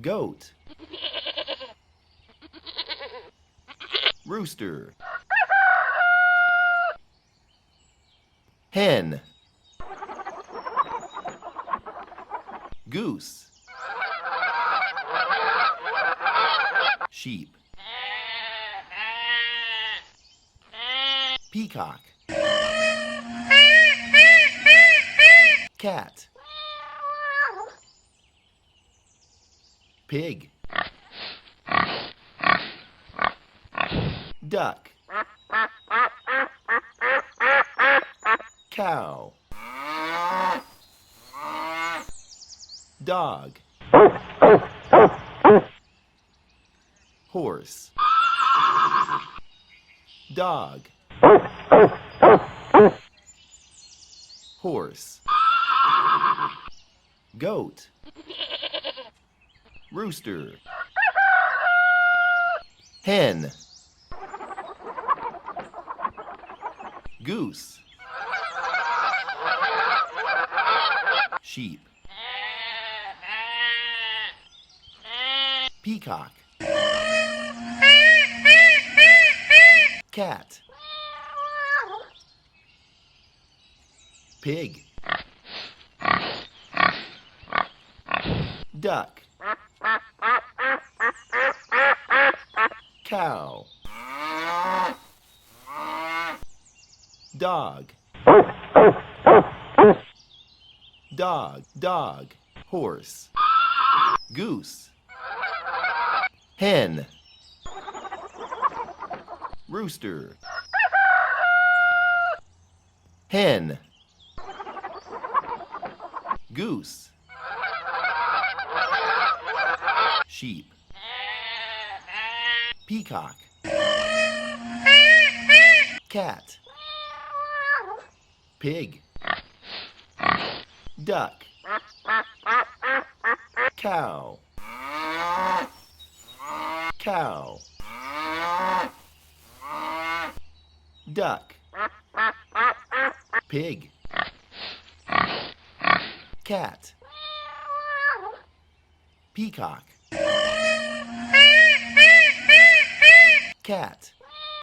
Goat. Rooster. Hen. Goose. Sheep. Peacock. Cat. Pig. Duck. Cow. Dog. Horse. Dog. Horse. Goat. Rooster. Hen. Goose. Sheep. Peacock. Cat. Pig. Duck. Cow. Dog. Dog. Horse. Goose. Hen. Rooster. Hen. Goose. Sheep. Peacock. Cat. Pig. Duck. Cow. Duck. Pig. Cat. Peacock. Cat.